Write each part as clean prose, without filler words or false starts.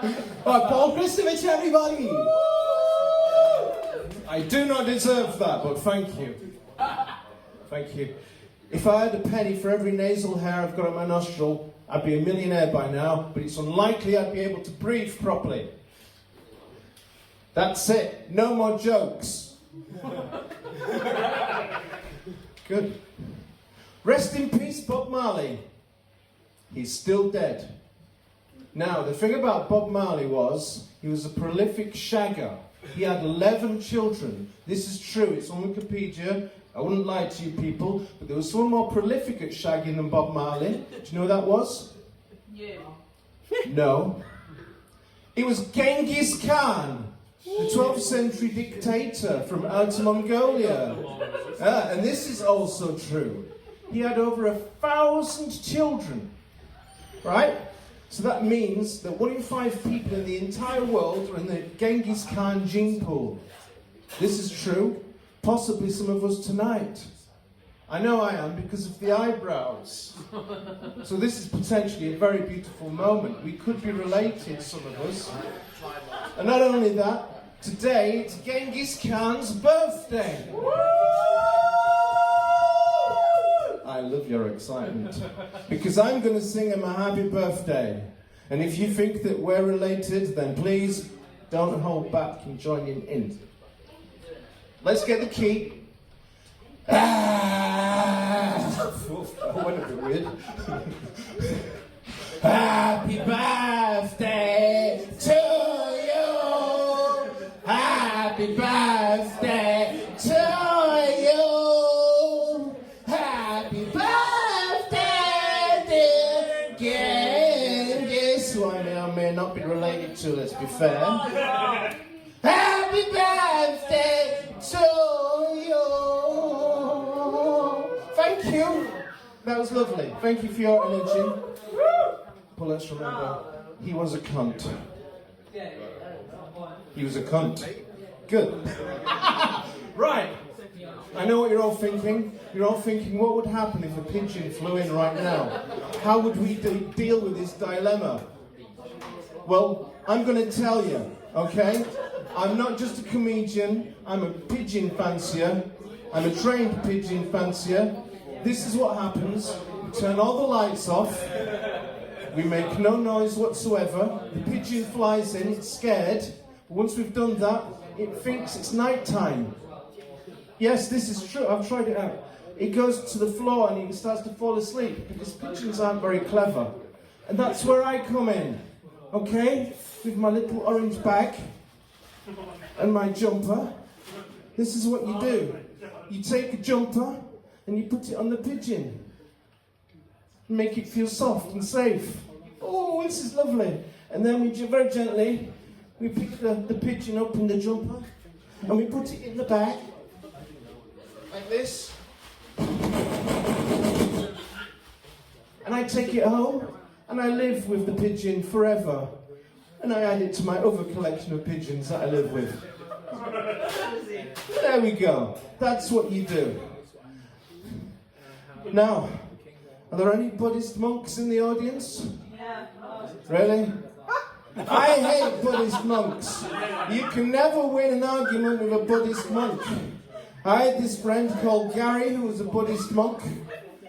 Right, Paul Christovich, everybody! I do not deserve that, but thank you. Thank you. If I had a penny for every nasal hair I've got on my nostril, I'd be a millionaire by now, but it's unlikely I'd be able to breathe properly. That's it. No more jokes. Good. Rest in peace, Bob Marley. He's still dead. Now, the thing about Bob Marley was, he was a prolific shagger. He had 11 children. This is true, it's on Wikipedia. I wouldn't lie to you people, but there was someone more prolific at shagging than Bob Marley. Do you know who that was? Yeah. No. It was Genghis Khan, the 12th century dictator from Outer Mongolia. And this is also true. He had over 1,000 children, right? So that means that 1 in 5 people in the entire world are in the Genghis Khan gene pool. This is true. Possibly some of us tonight. I know I am because of the eyebrows. So this is potentially a very beautiful moment. We could be related, some of us. And not only that, today it's Genghis Khan's birthday. I love your excitement. Because I'm going to sing him a happy birthday. And if you think that we're related, then please don't hold back and join in. Let's get the key. Oh, went a bit weird. Happy birthday to you. Happy birthday to you. Happy birthday, dear Genghis, who I may or may not be related to, let's be fair. Happy birthday to you. Thank you. That was lovely. Thank you for your energy. But let's remember, he was a cunt. He was a cunt. Good. Right. I know what you're all thinking. You're all thinking, what would happen if a pigeon flew in right now? How would we deal with this dilemma? Well, I'm going to tell you, okay? I'm not just a comedian, I'm a pigeon fancier. I'm a trained pigeon fancier. This is what happens. We turn all the lights off. We make no noise whatsoever. The pigeon flies in, it's scared. But once we've done that, it thinks it's night time. Yes, this is true, I've tried it out. It goes to the floor and it starts to fall asleep because pigeons aren't very clever. And that's where I come in. Okay? With my little orange bag and my jumper. This is what you do. You take a jumper and you put it on the pigeon. Make it feel soft and safe. Oh, this is lovely. And then we very gently, we pick the pigeon up in the jumper and we put it in the bag. Like this. And I take it home and I live with the pigeon forever. And I add it to my other collection of pigeons that I live with. There we go. That's what you do. Now, are there any Buddhist monks in the audience? Yeah. Really? I hate Buddhist monks. You can never win an argument with a Buddhist monk. I had this friend called Gary who was a Buddhist monk.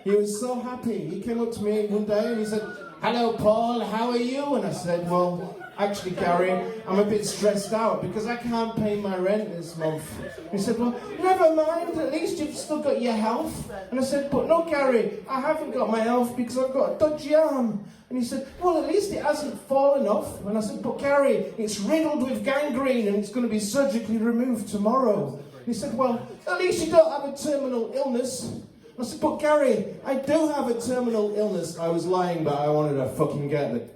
He was so happy. He came up to me one day and he said, "Hello Paul, how are you?" And I said, "Well, actually Gary, I'm a bit stressed out because I can't pay my rent this month." He said, "Well, never mind, at least you've still got your health." And I said, "But no Gary, I haven't got my health because I've got a dodgy arm." And he said, "Well, at least it hasn't fallen off." And I said, "But Gary, it's riddled with gangrene and it's going to be surgically removed tomorrow." He said, "Well, at least you don't have a terminal illness." I said, "But Gary, I do have a terminal illness." I was lying, but I wanted to fucking get the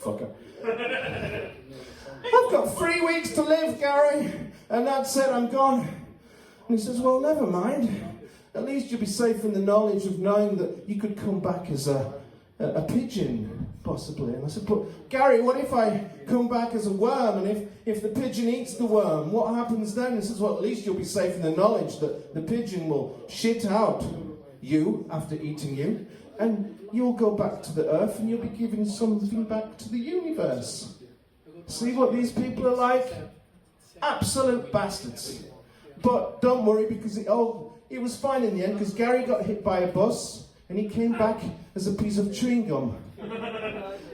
fucker. "I've got 3 weeks to live, Gary, and that's it, I'm gone." And he says, "Well, never mind. At least you'll be safe in the knowledge of knowing that you could come back as a pigeon, possibly." And I said, "But Gary, what if I come back as a worm, and if the pigeon eats the worm, what happens then?" He says, "Well, at least you'll be safe in the knowledge that the pigeon will shit out you after eating you, and you'll go back to the earth and you'll be giving something back to the universe." See what these people are like? Absolute bastards. But don't worry, because it was fine in the end, because Gary got hit by a bus and he came back as a piece of chewing gum.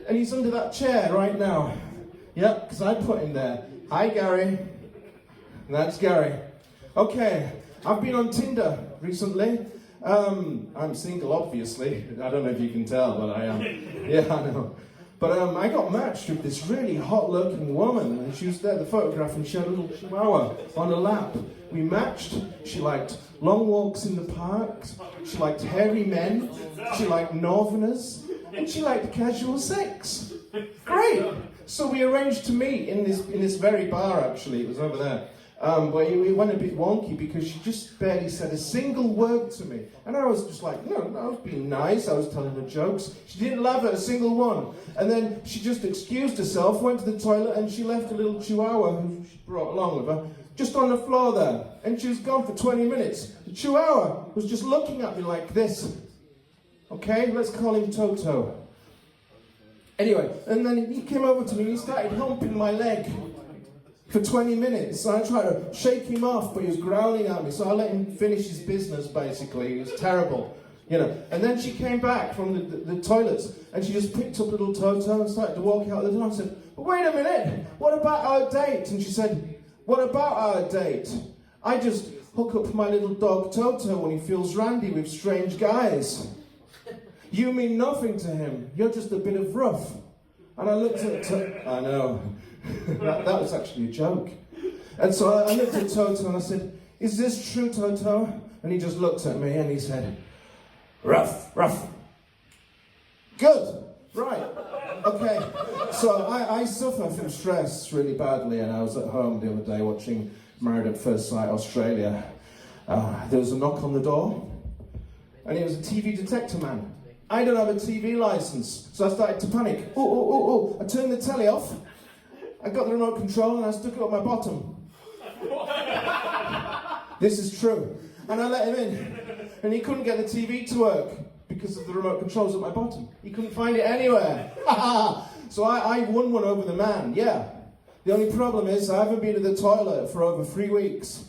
And he's under that chair right now. Yep, because I put him there. Hi, Gary. That's Gary. Okay, I've been on Tinder recently. I'm single, obviously. I don't know if you can tell, but I am. Yeah, I know. But I got matched with this really hot-looking woman, and she was there, the photograph, and she had a little chihuahua on her lap. We matched. She liked long walks in the park. She liked hairy men. She liked northerners. And she liked casual sex. Great! So we arranged to meet in this very bar, actually. It was over there. But we went a bit wonky because she just barely said a single word to me. And I was just like, no, I was being nice, I was telling her jokes. She didn't laugh at a single one. And then she just excused herself, went to the toilet, and she left a little chihuahua who she brought along with her, just on the floor there. And she was gone for 20 minutes. The chihuahua was just looking at me like this. Okay, let's call him Toto. Anyway, and then he came over to me and he started humping my leg. For 20 minutes, so I tried to shake him off, but he was growling at me, so I let him finish his business, basically. It was terrible, you know. And then she came back from the toilets, and she just picked up little Toto and started to walk out the door. I said, but wait a minute, what about our date? And she said, what about our date? I just hook up my little dog Toto when he feels randy with strange guys. You mean nothing to him, you're just a bit of rough. And I looked at I know. that was actually a joke. And so I looked at Toto and I said, is this true, Toto? And he just looked at me and he said, rough, rough. Good, right, okay. So I suffer from stress really badly, and I was at home the other day watching Married at First Sight Australia. There was a knock on the door, and it was a TV detector man. I don't have a TV license, so I started to panic. I turned the telly off. I got the remote control and I stuck it up my bottom. This is true. And I let him in. And he couldn't get the TV to work because of the remote controls at my bottom. He couldn't find it anywhere. So I won one over the man, yeah. The only problem is I haven't been to the toilet for over 3 weeks.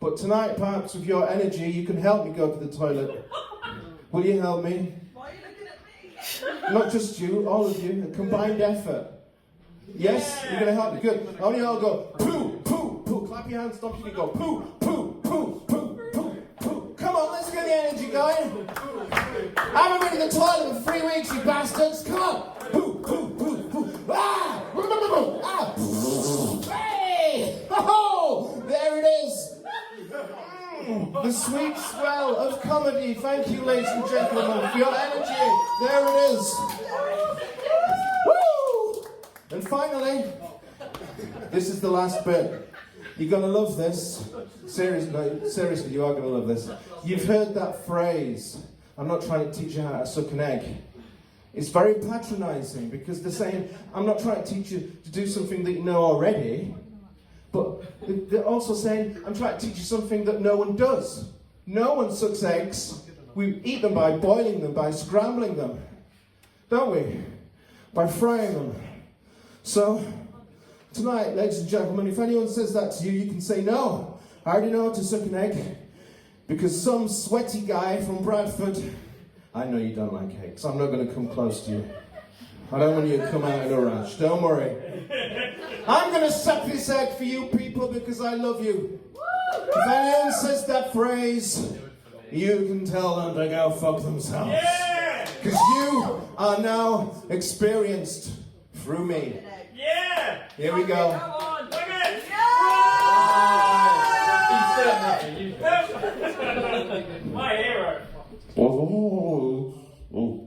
But tonight, perhaps with your energy, you can help me go to the toilet. Will you help me? Why are you looking at me? Not just you, all of you, a combined effort. Yes? You're going to help me? Good. Only I'll go, poo, poo, poo. Clap your hands, stop you can go, poo, poo, poo, poo, poo, poo. Come on, let's get the energy going. I haven't been to the toilet for 3 weeks, you bastards. Come on. Poo, poo, poo, poo. Ah! Ah! Hey! Oh! There it is. The sweet swell of comedy. Thank you, ladies and gentlemen, for your energy. There it is. Woo! And finally, this is the last bit. You're going to love this. Seriously, you are going to love this. You've heard that phrase, I'm not trying to teach you how to suck an egg. It's very patronizing because they're saying, I'm not trying to teach you to do something that you know already, but they're also saying, I'm trying to teach you something that no one does. No one sucks eggs. We eat them by boiling them, by scrambling them, don't we? By frying them. So, tonight, ladies and gentlemen, if anyone says that to you, you can say, no, I already know how to suck an egg, because some sweaty guy from Bradford, I know you don't like eggs, I'm not going to come close to you. I don't want you to come out in a rash, don't worry. I'm going to suck this egg for you people because I love you. If anyone says that phrase, you can tell them to go fuck themselves. Because you are now experienced through me. Yeah! Here we go. Come on, bring it! My hero. Oh.